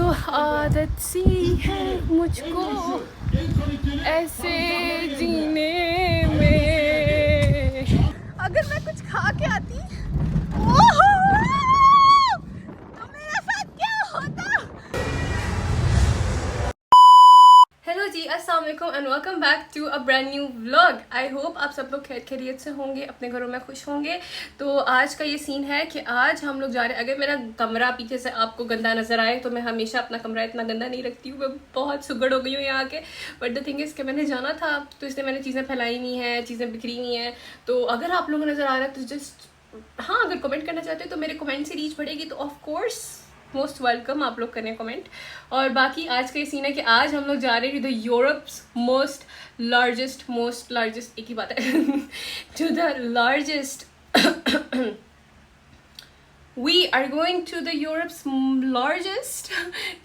आदत सी है मुझको ऐसे जीने में। अगर मैं कुछ खा के आती तो मेरे साथ क्या होता। हेलो जी, अस्सलाम वालेकुम and welcome back to a brand new vlog. I hope आप सब लोग खैरियत से होंगे, अपने घरों में खुश होंगे। तो आज का ये सीन है कि आज हम लोग जा रहे हैं। अगर मेरा कमरा पीछे से आपको गंदा नजर आए तो मैं हमेशा अपना कमरा इतना गंदा नहीं रखती हूँ, मैं बहुत सुगड़ हो गई हूँ यहाँ के। बट द थिंग इज कि मैंने जाना था तो इसलिए मैंने चीज़ें फैलाई हुई हैं, चीज़ें बिखरी हुई हैं। तो अगर आप लोगों को नज़र आ रहा है तो जस्ट हाँ, अगर कमेंट करना चाहते हो तो मेरे कमेंट से रीच बढ़ेगी तो ऑफ कोर्स मोस्ट वेलकम, आप लोग करें कमेंट। और बाकी आज का ये सीन है कि आज हम लोग जा रहे हैं to the Europe's most largest एक ही बात है to the largest we are going to the Europe's largest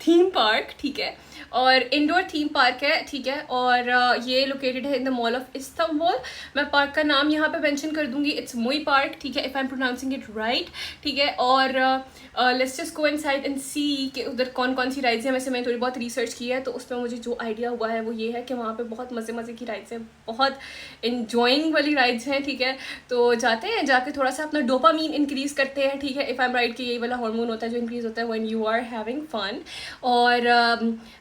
theme park, ठीक है। और इंडोर थीम पार्क है, ठीक है। और ये लोकेटेड है in the mall of Istanbul. मैं पार्क का नाम यहाँ पे मेंशन कर दूंगी, इट्स मुई पार्क, ठीक है, if I am pronouncing it right, ठीक है। और let's just go inside and see कि उधर कौन कौन सी राइड्स हैं। वैसे मैंने थोड़ी बहुत रिसर्च की है तो उसमें मुझे जो आइडिया हुआ है वो ये है कि वहाँ पे बहुत मज़े की राइड्स हैं, बहुत इन्जॉइंग वाली राइड्स हैं, ठीक है। तो जाते हैं, जाके थोड़ा सा अपना डोपामीन इंक्रीज करते हैं, ठीक है। इफ़ आई एम राइट कि यही वाला हार्मोन होता है जो इंक्रीज होता है when you are having fun. और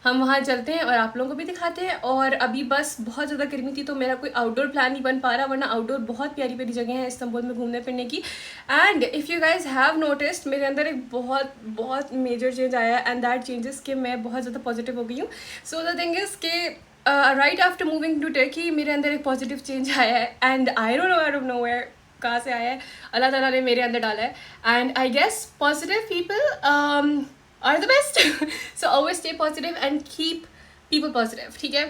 हम वहाँ चलते हैं और आप लोगों को भी दिखाते हैं। और अभी बस बहुत ज़्यादा गर्मी थी तो मेरा कोई आउटडोर प्लान नहीं बन पा रहा, वरना आउटडोर बहुत प्यारी प्यारी जगह है इस्तांबुल में घूमने फिरने की। And if you guys have noticed, मेरे अंदर एक बहुत मेजर चेंज आया है एंड दैट चेंजेस कि मैं बहुत ज़्यादा पॉजिटिव हो गई हूँ। सो द थिंग इज़ कि right after moving to Turkey मेरे अंदर एक पॉजिटिव चेंज आया है and I don't know where कहाँ से आया है, अल्लाह ताला ने मेरे अंदर डाला है। And I guess positive people are the best so always stay positive and keep people positive, ठीक है।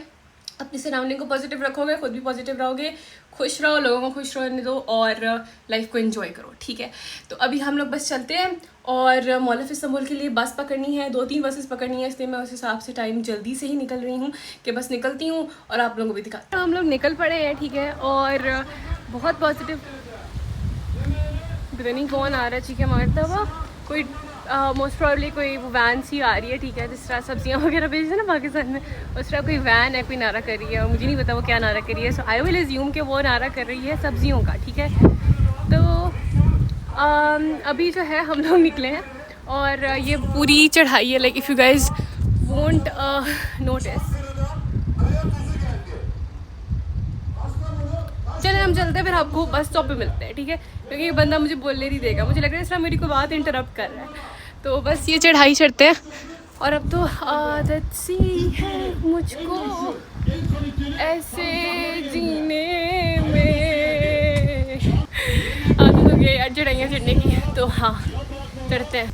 अपनी सराउंडिंग को पॉजिटिव रखोगे, खुद भी पॉजिटिव रहोगे, खुश रहो, लोगों को खुश रहने दो और लाइफ को एंजॉय करो, ठीक है। तो अभी हम लोग बस चलते हैं और मॉल ऑफ इस्तांबुल के लिए बस पकड़नी है, 2-3 बसेस पकड़नी है, इसलिए मैं उस हिसाब से टाइम जल्दी से ही निकल रही हूँ कि बस निकलती हूँ और आप लोगों को भी दिखाती हूँ। हम लोग निकल पड़े हैं, ठीक है। और बहुत पॉजिटिव, पता नहीं कौन आ रहा है, ठीक है। मगर तब कोई मोस्ट प्रॉब्ली कोई वो वैन सी आ रही है, ठीक है। जिस तरह सब्जियां वगैरह बेचते हैं ना पाकिस्तान में, उस तरह कोई वैन है, कोई नारा कर रही है और मुझे नहीं पता वो क्या नारा कर रही है। सो आई विल अज्यूम कि वो नारा कर रही है सब्जियों का, ठीक है। तो अभी जो है हम लोग निकले हैं और ये पूरी चढ़ाई है, like if you guys won't notice. चले हम चलते हैं, फिर आपको बस स्टॉप पे मिलते हैं, ठीक है। क्योंकि ये बंदा मुझे बोलने नहीं देगा, मुझे लग रहा है इस तरह मेरी कोई बात इंटरप्ट कर रहा है। तो बस ये चढ़ाई चढ़ते हैं और अब तो आदत सी है मुझको ऐसे जीने में। आदत हो गई यार चढ़ाइयाँ चढ़ने की, तो हाँ चढ़ते हैं।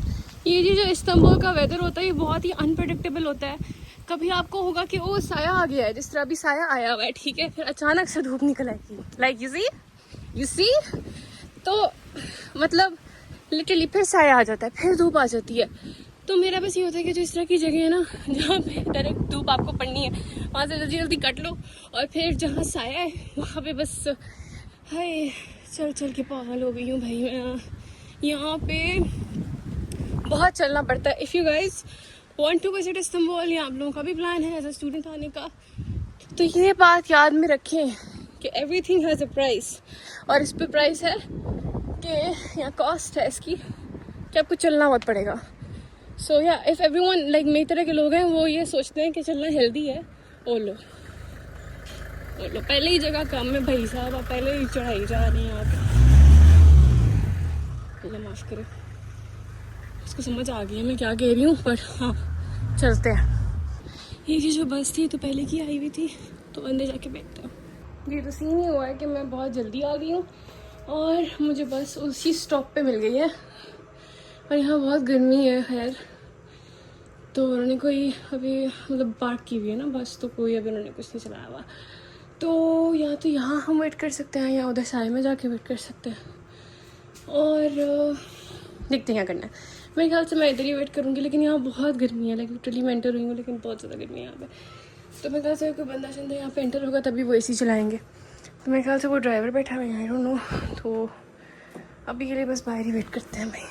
ये जी जो इस्तांबुल का वेदर होता है ये बहुत ही अनप्रडिक्टेबल होता है। कभी आपको होगा कि ओ साया आ गया है, जिस तरह अभी साया आया हुआ है, ठीक है। फिर अचानक से धूप निकल आएगी, लाइक यू सी तो मतलब लिटरली फिर साया आ जाता है, फिर धूप आ जाती है। तो मेरा बस ये होता है कि जो इस तरह की जगह है ना जहाँ पे डायरेक्ट धूप आपको पड़नी है, वहाँ से जल्दी जल्दी कट लो और फिर जहाँ साया है वहाँ पे बस हाय चल के पागल हो गई हूँ भाई मैं। यहाँ पे बहुत चलना पड़ता है। If you guys want to visit Istanbul या आप लोगों का भी प्लान है एज अ स्टूडेंट आने का, तो ये बात याद में रखें कि एवरीथिंग हैज़ अ प्राइस। और इस पे प्राइस है कि या कॉस्ट है इसकी कि आपको चलना बहुत पड़ेगा। सो या इफ़ एवरीवन लाइक मेरी तरह के लोग हैं वो ये सोचते हैं कि चलना हेल्दी है, ओ लो पहले ही जगह कम है भाई साहब, आप पहले ही चढ़ाई जा रही हैं आप। अल्लाह माफ़ करे, इसको समझ आ गई है मैं क्या कह रही हूँ, पर हाँ चलते हैं। ये जो बस थी तो पहले की आई हुई थी, तो अंदर जाके बैठते हैं। ये तो सीन ही हुआ है कि मैं बहुत जल्दी आ गई हूँ और मुझे बस उसी स्टॉप पे मिल गई है और यहाँ बहुत गर्मी है। खैर तो उन्होंने कोई अभी मतलब पार्क की हुई है ना बस, तो कोई अभी उन्होंने कुछ नहीं चलाया हुआ। तो या तो यहाँ हम वेट कर सकते हैं या उधर साए में जाके वेट कर सकते हैं और देखते हैं क्या करना है। मेरे ख्याल से मैं इधर ही वेट करूँगी, लेकिन यहाँ बहुत गर्मी है, लाइक लिटरली मैं एंटर हुई हूँ लेकिन बहुत ज़्यादा गर्मी है यहाँ पे। तो मेरे ख्याल से कोई बंदा शंदा यहाँ पे एंटर होगा तभी वो एसी चलाएँगे, तो मेरे ख्याल से वो ड्राइवर बैठा हुआ है, आई डोंट नो। तो अभी के लिए बस बाहर ही वेट करते हैं भाई।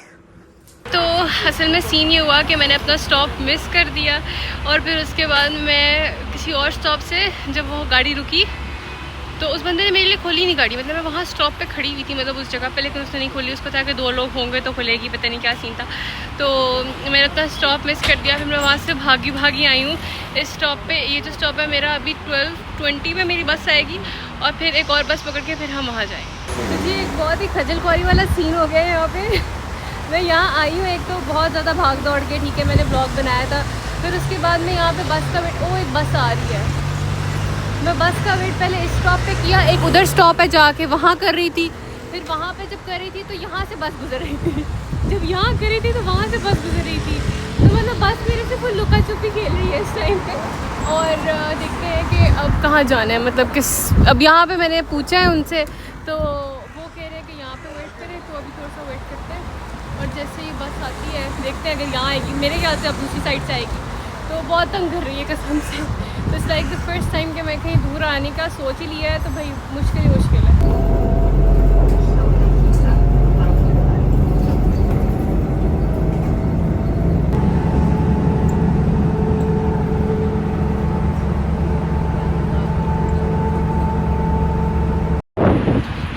तो असल में सीन ये हुआ कि मैंने अपना स्टॉप मिस कर दिया और फिर उसके बाद मैं किसी और स्टॉप से जब वो गाड़ी रुकी तो उस बंदे ने मेरे लिए खोली नहीं गाड़ी, मतलब मैं वहाँ स्टॉप पे खड़ी हुई थी मतलब उस जगह पे, लेकिन उसने नहीं खोली। उसको था कि 2 लोग होंगे तो खुलेगी, पता नहीं क्या सीन था। तो मैंने अपना स्टॉप मिस कर दिया। फिर मैं वहाँ से भागी आई हूँ इस स्टॉप पे। ये जो स्टॉप है मेरा, अभी 12:20 में मेरी बस आएगी और फिर एक और बस पकड़ के फिर हम वहाँ जाएंगे। तो जी एक बहुत ही खजल खुआरी वाला सीन हो गया है यहाँ पे। मैं यहाँ आई हूँ, एक तो बहुत ज़्यादा भाग दौड़ के, ठीक है, मैंने ब्लॉग बनाया था। फिर उसके बाद में यहाँ पे बस का वेट, एक बस आ रही है। मैं बस का वेट पहले इस स्टॉप पे किया, एक उधर स्टॉप है जाके वहाँ कर रही थी। फिर वहाँ पे जब कर रही थी तो यहाँ से बस गुजर रही थी, जब यहाँ कर रही थी तो वहाँ से बस गुजर रही थी। तो मतलब बस मेरे से फुल लुका छुपी खेल रही है इस टाइम पे। और देखते हैं कि अब कहाँ जाना है, मतलब किस, अब यहाँ पे मैंने पूछा है उनसे तो वो कह रहे हैं कि यहाँ पे वेट करें। तो अभी थोड़ा सा वेट करते हैं और जैसे ही बस आती है देखते हैं, अगर यहाँ आएगी, मेरे ख्याल से अब दूसरी साइड से आएगी। तो बहुत तंग कर रही है कसम से। तो it's like the first time कि मैं कहीं दूर आने का सोच ही लिया है, तो भाई मुश्किल ही मुश्किल है।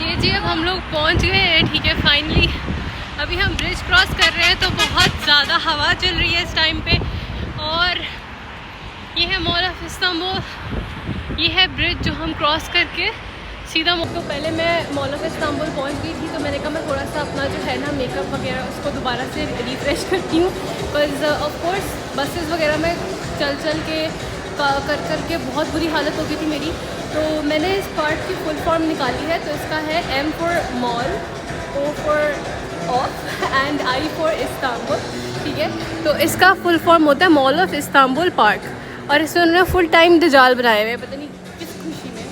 ये जी अब हम लोग पहुंच गए हैं, ठीक है, फाइनली। अभी हम ब्रिज क्रॉस कर रहे हैं तो बहुत ज़्यादा हवा चल रही है इस टाइम पे। और ये है मॉल ऑफ इस्तांबुल, ये है ब्रिज जो हम क्रॉस करके सीधा। तो पहले मैं मॉल ऑफ इस्तांबुल पहुंच गई थी, तो मैंने कहा मैं थोड़ा सा अपना जो है ना मेकअप वगैरह उसको दोबारा से रिफ्रेश करती हूँ। बिकॉज ऑफ कोर्स बसेस वगैरह में चल के कर के बहुत बुरी हालत हो गई थी मेरी। तो मैंने इस पार्ट की फुल फॉर्म निकाली है। तो इसका है M for mall, O for of and I for Istanbul, ठीक है। तो इसका फुल फॉर्म होता है मॉल ऑफ इस्तांबुल पार्क। और इसमें उन्होंने फुल टाइम दजाल बनाए हुए हैं, पता नहीं किस खुशी में।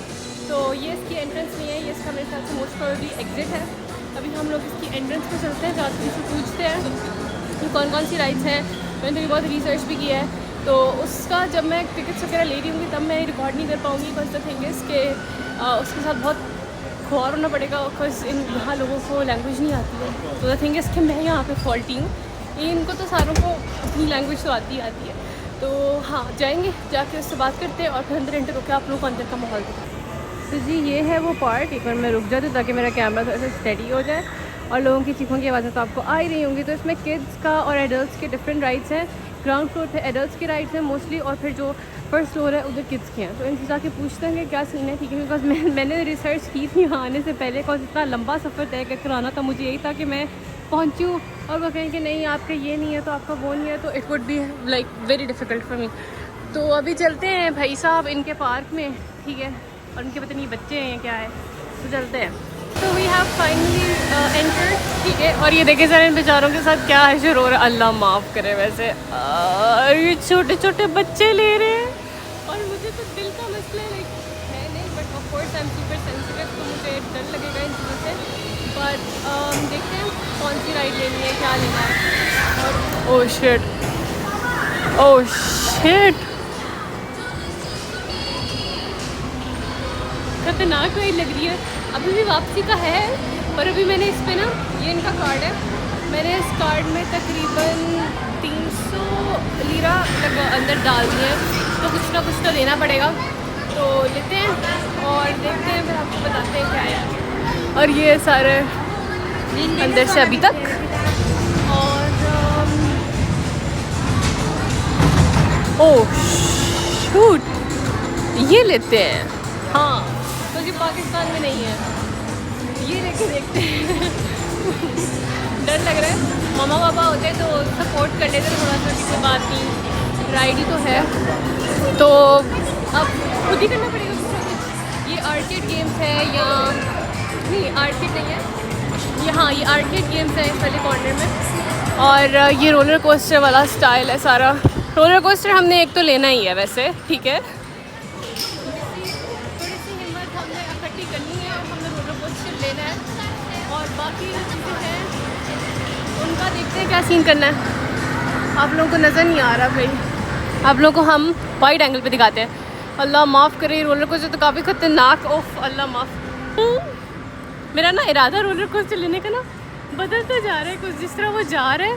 तो ये इसकी एंट्रेंस नहीं है, ये इसका मेरे ख्याल से मोस्ट प्रोबेबली एग्जिट है। अभी हम लोग इसकी एंट्रेंस पर चलते हैं, जाकर इसे पूछते हैं कि कौन कौन सी राइड्स हैं। मैंने तो बहुत रिसर्च भी किया है, तो उसका जब मैं टिकट्स वगैरह ले रही हूँगी तब मैं रिकॉर्ड नहीं कर पाऊँगी। बिकॉज द थिंग इज़ के उसके साथ बहुत खुआर होना पड़ेगा, बिकॉज इन यहाँ लोगों को लैंग्वेज नहीं आती है। तो द थिंग इज़ कि मैं यहाँ पे फॉल्टी हूँ, इनको तो सारों को अपनी लैंग्वेज तो आती है। तो हाँ, जाएंगे, जाके उससे बात करते हैं और फिर अंदर एंटर होकर आप लोगों को अंदर का माहौल दिखाते हैं। तो जी ये है वो पार्क। एक बार मैं रुक जाती हूँ ताकि मेरा कैमरा थोड़ा सा स्टेडी हो जाए और लोगों की चीखों की आवाज़ें तो आपको आ ही रही होंगी। तो इसमें किड्स का और एडल्ट्स के डिफरेंट राइड्स हैं। ग्राउंड फ्लोर पे एडल्ट्स के राइड्स हैं मोस्टली, और फिर जो फर्स्ट फ्लोर है उधर किड्स के हैं। तो इनसे जाके पूछते हैं कि क्या सीन है, ठीक है। बिकॉज मैंने रिसर्च की थी यहाँ आने से पहले, बिकॉज इतना लंबा सफ़र तय कराना था मुझे। यही था कि मैं पहुँचूँ और वो कहें कि नहीं आपका ये नहीं है तो आपका वो नहीं है, तो it would be like very difficult for me. तो अभी चलते हैं भाई साहब इनके पार्क में, ठीक है। और उनके पता नहीं बच्चे हैं क्या है, तो चलते हैं। तो वी हैव फाइनली एंटर, ठीक है। और ये देखे सर इन बेचारों के साथ क्या है हो रहा है, अल्लाह माफ़ करे। वैसे ये छोटे छोटे बच्चे ले रहे हैं और मुझे तो दिल का मसला है नहीं, but of course I am super sensitive, तो मुझे डर लगेगा इन चीज़ों से। बट देखते हैं कौन सी राइड लेनी है, क्या लेना है। और ओह शिट खतरनाक राइड लग रही है। अभी भी वापसी का है, और अभी मैंने इस पे ना, ये इनका कार्ड है, मैंने इस कार्ड में तकरीबन 300 लीरा अंदर डाल दिए हैं। तो कुछ ना कुछ तो लेना पड़ेगा, तो लेते हैं और देखते हैं, फिर आपको बताते हैं क्या है। और ये सारे अंदर से अभी तक। और ओह शूट, ये लेते हैं। हाँ, तो ये पाकिस्तान में नहीं है, ये लेके देखते हैं। डर लग रहा है, मामा पापा होते तो सपोर्ट कर लेते थोड़ा सा, किसी बात नहीं, राइड ही तो है, तो अब खुद ही करना पड़ेगा कुछ ना कुछ। ये आर्केड गेम्स है या नहीं, आर्केड नहीं है यहाँ, ये आर्केड गेम्स है इस वाले कॉर्नर में। और ये रोलर कोस्टर वाला स्टाइल है सारा। रोलर कोस्टर हमने एक तो लेना ही है वैसे, ठीक है। लेना है और बाकी चीज़ें हैं उनका देखते हैं क्या सीन करना है। आप लोगों को नज़र नहीं आ रहा भाई, आप लोगों को हम वाइड एंगल पे दिखाते हैं। अल्लाह माफ़ करे, रोलर कोस्टर तो काफ़ी ख़तरनाक, ओफ अल्लाह माफ़। मेरा ना इरादा रोलर कोस्टर लेने का ना बदलता जा रहा है कुछ, जिस तरह वो जा रहा है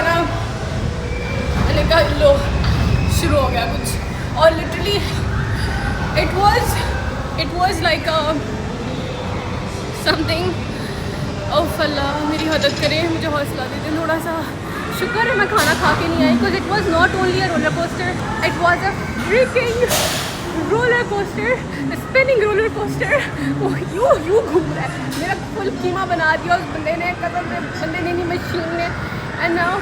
खाना, मैंने कहा लो शुरू हो गया कुछ, और literally it was like something. Oh अल्लाह मेरी मदद करे, मुझे हौसला दे दे थोड़ा सा। शुक्र है मैं खाना खा के नहीं आई, because it was not only a roller coaster, it was a freaking roller coaster, spinning roller coaster. वो यूँ घूम रहा है, मेरा फुल कीमा बना दिया उस बंदे ने, कसम से बंदे ने नहीं, मशीन ने। And now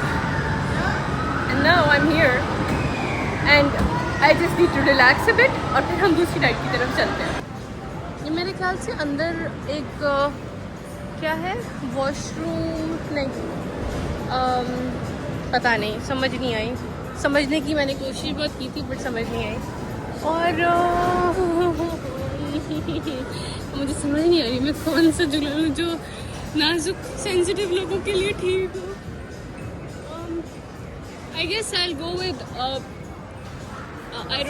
I am here and I just need to relax a bit, और फिर हम दूसरी राइड की तरफ चलते हैं। ये मेरे ख्याल से अंदर एक क्या है, वॉशरूम नहीं, पता नहीं, समझ नहीं आई। समझने की मैंने कोशिश बहुत की थी बट समझ नहीं आई। और मुझे समझ नहीं आ रही मैं कौन सा झूला लूँ जो नाजुक सेंसिटिव लोगों के लिए ठीक हो। I guess I go with I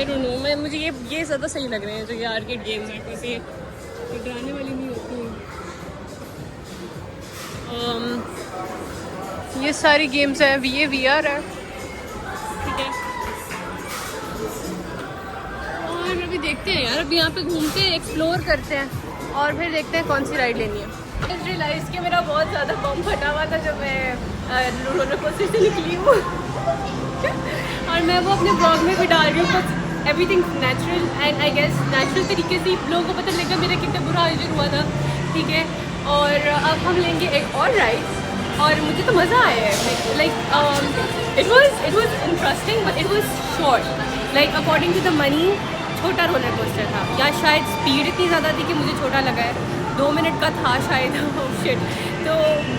don't know मैं, मुझे ये ज़्यादा सही लग रहे हैं जो ये आर्केड गेम्स हैं, कुछ ये डराने वाली नहीं होती हैं। ये सारी गेम्स हैं, ये VR है, ठीक है। और अभी देखते हैं यार, अभी यहाँ पे घूमते हैं, एक्सप्लोर करते हैं, और फिर देखते हैं कौन सी राइड लेनी है। आई रियलाइज़ कि मेरा बहुत ज़्यादा बम फटा हुआ था जब मैं रोलर कोस्टर से निकली हूँ और मैं वो अपने ब्लॉग में भी डाल रही हूँ, बस everything natural and I guess natural तरीके से लोगों को पता लगा मेरा कितना बुरा हाजिर हुआ था, ठीक है। और अब हम लेंगे एक और राइड, और मुझे तो मज़ा आया है, like it was interesting but it was short, like according to the money छोटा रोलर कोस्टर था, या शायद स्पीड इतनी ज़्यादा थी कि मुझे छोटा लगा है, 2 मिनट का था शायद। शिट, तो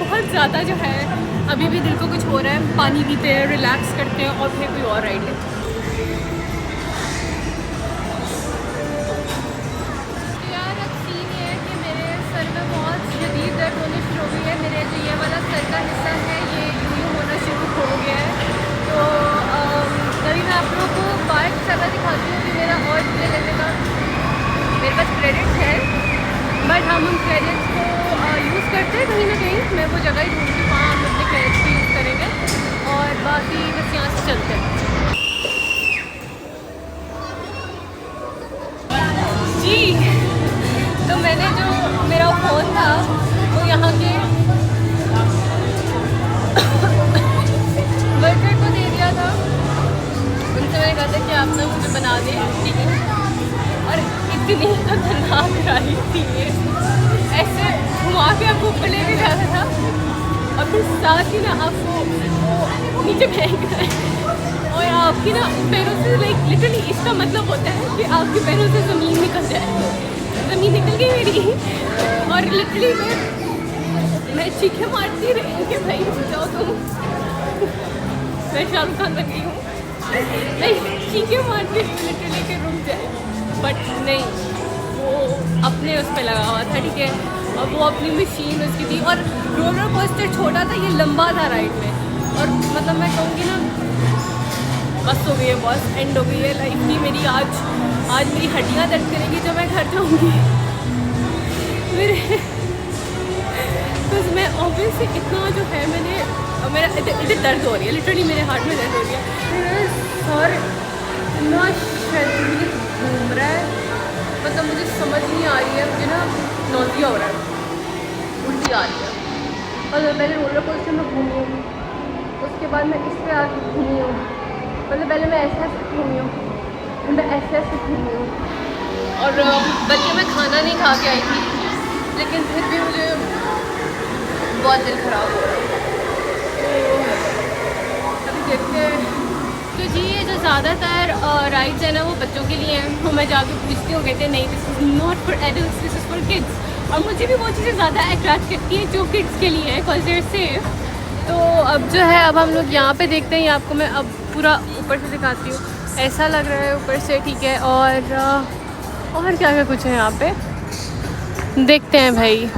बहुत ज़्यादा जो है अभी भी दिल को कुछ हो रहा है, पानी पीते हैं, रिलैक्स करते हैं, और फिर कोई और राइड लेते हैं। यार अब सीन ये है कि मेरे सर में बहुत शदीद दर्द होनी शुरू हो गई है, मेरे जो ये वाला सर का हिस्सा है ये यूँ होना शुरू हो गया है। तो कभी मैं आप लोगों को पार्क जगह दिखाती हूँ कि मेरा और ले लेने का मेरे पास क्रेडिट है, बट हम क्रेडिट्स को यूज़ करते हैं कहीं ना कहीं। मैं वो जगह ही ढूंढती हूँ वहाँ हम अपने क्रेडिट्स को यूज़ करेंगे, और बाकी बस यहाँ से चलते हैं जी। तो मैंने जो मेरा फ़ोन था वो यहाँ के वर्कर को दे दिया था, उनसे मैंने कहा था कि आप ना मुझे बना दें, ठीक है। और इतनी खतरनाक राइड थी ये, ऐसे घुमा के आपको ऊपर लेके जाता था, और फिर साथ ही ना आपको नीचे फेंक रहा है, और आपकी ना पैरों से, लाइक लिटरली इसका मतलब होता है कि आपके पैरों से ज़मीन निकल जाए। ज़मीन निकल गई मेरी, और लिटरली मैं चीखें मारती रही कि भाई रुक जाओ तुम, मैं शाहरुख खान बन गई हूँ, मैं चीखें मारती रही लिटरली कि रुक जाए, बट नहीं, वो अपने उस पर लगा हुआ था, ठीक है। और वो अपनी मशीन उसकी थी, और रोलर कोस्टर छोटा था, ये लंबा था राइड में, और मतलब मैं कहूँगी ना बस हो गई है, बस एंड हो गई है लाइफ की मेरी। आज मेरी हड्डियाँ दर्द करेंगी जब मैं घर जाऊँगी मेरे, बिकॉज मैं ऑब्वियसली इतना जो है मेरा इधर दर्द हो रही है, लिटरली मेरे हार्ट में दर्द हो रही है, मेरा सर इतना शदीद घूम रहा है, मतलब मुझे समझ नहीं आ रही है, मुझे ना नौसिया हो रहा है, उल्टी आ रही है। और पहले रोलर कोस्टर में घूमी हूँ, उसके बाद मैं इस पर आके घूमी हूँ, मतलब पहले मैं ऐसे घूमी हूँ, मैं ऐसे घूमी हूँ, और बल्कि मैं खाना नहीं खा के आई थी, लेकिन फिर भी मुझे बहुत दिल ख़राब हो रहा है। तो अभी देखते हैं। तो जी ये जो ज़्यादातर राइड्स है ना वो बच्चों के लिए हैं, तो मैं जाके पूछती हूँ, कहते हैं नहीं this is not for adults, this is for kids. और मुझे भी वो चीज़ें ज़्यादा अट्रैक्ट करती हैं जो किड्स के लिए है, बिकॉज देयर सेफ। तो अब जो है अब हम लोग यहाँ पे देखते हैं, ये आपको मैं अब पूरा ऊपर से दिखाती हूँ, ऐसा लग रहा है ऊपर से, ठीक है। और क्या क्या कुछ है यहाँ पे, देखते हैं भाई।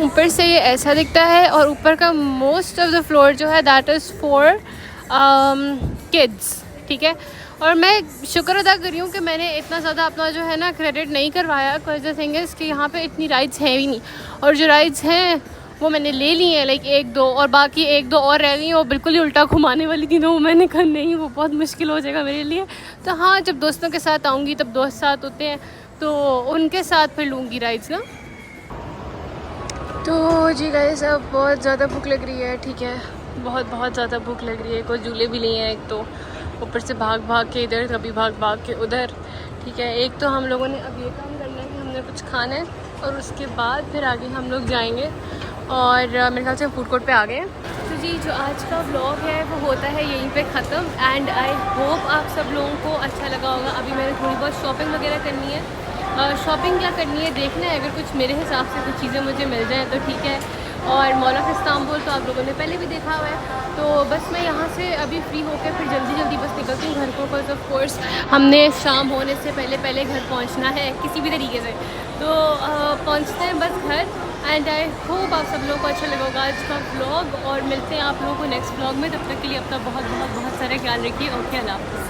ऊपर से ये ऐसा दिखता है, और ऊपर का मोस्ट ऑफ द फ्लोर जो है दैट इज़ फॉर किड्स, ठीक है। और मैं शुक्र अदा कर रही हूँ कि मैंने इतना ज़्यादा अपना जो है ना क्रेडिट नहीं करवाया, बिकॉज द थिंग इज़ कि यहाँ पे इतनी राइड्स हैं भी नहीं, और जो राइड्स हैं वो मैंने ले ली हैं लाइक 1-2, और बाकी 1-2 और रह गई हैं, वो बिल्कुल ही उल्टा घुमाने वाली थी, तो वो मैंने कहा नहीं, वो बहुत मुश्किल हो जाएगा मेरे लिए। तो हाँ, जब दोस्तों के साथ आऊँगी तब दोस्त साथ होते हैं तो उनके साथ फिर लूँगी राइड्स ना। तो जी गाइस, अब बहुत ज़्यादा भूख लग रही है, ठीक है, बहुत ज़्यादा भूख लग रही है। कोई झूले भी नहीं है, एक तो ऊपर से भाग भाग के इधर, कभी भाग भाग के उधर, ठीक है। एक तो हम लोगों ने अब ये काम करना है कि हमने कुछ खाना है, और उसके बाद फिर आगे हम लोग जाएंगे, और मेरे ख्याल से फूड कोर्ट पे आ गए हैं। तो जी, जो आज का व्लॉग है वो होता है यहीं पे ख़त्म, एंड आई होप आप सब लोगों को अच्छा लगा होगा। अभी मैंने थोड़ी बहुत शॉपिंग वगैरह करनी है, शॉपिंग क्या करनी है देखना है, अगर कुछ मेरे हिसाब से कुछ चीज़ें मुझे मिल जाएँ तो ठीक है। और मॉल ऑफ इस्तांबुल तो आप लोगों ने पहले भी देखा हुआ है, तो बस मैं यहाँ से अभी फ्री होकर फिर जल्दी बस निकलती हूँ घर को, बिकॉज ऑफ कोर्स हमने शाम होने से पहले घर पहुँचना है किसी भी तरीके से। तो पहुँचते हैं बस घर, एंड आई होप आप सब लोगों को अच्छा लगा होगा आज का व्लॉग, और मिलते हैं आप लोगों को नेक्स्ट व्लॉग में। तब तक के लिए अपना बहुत सारा ख्याल रखिए। ओके, अल्लाह हाफ़िज़।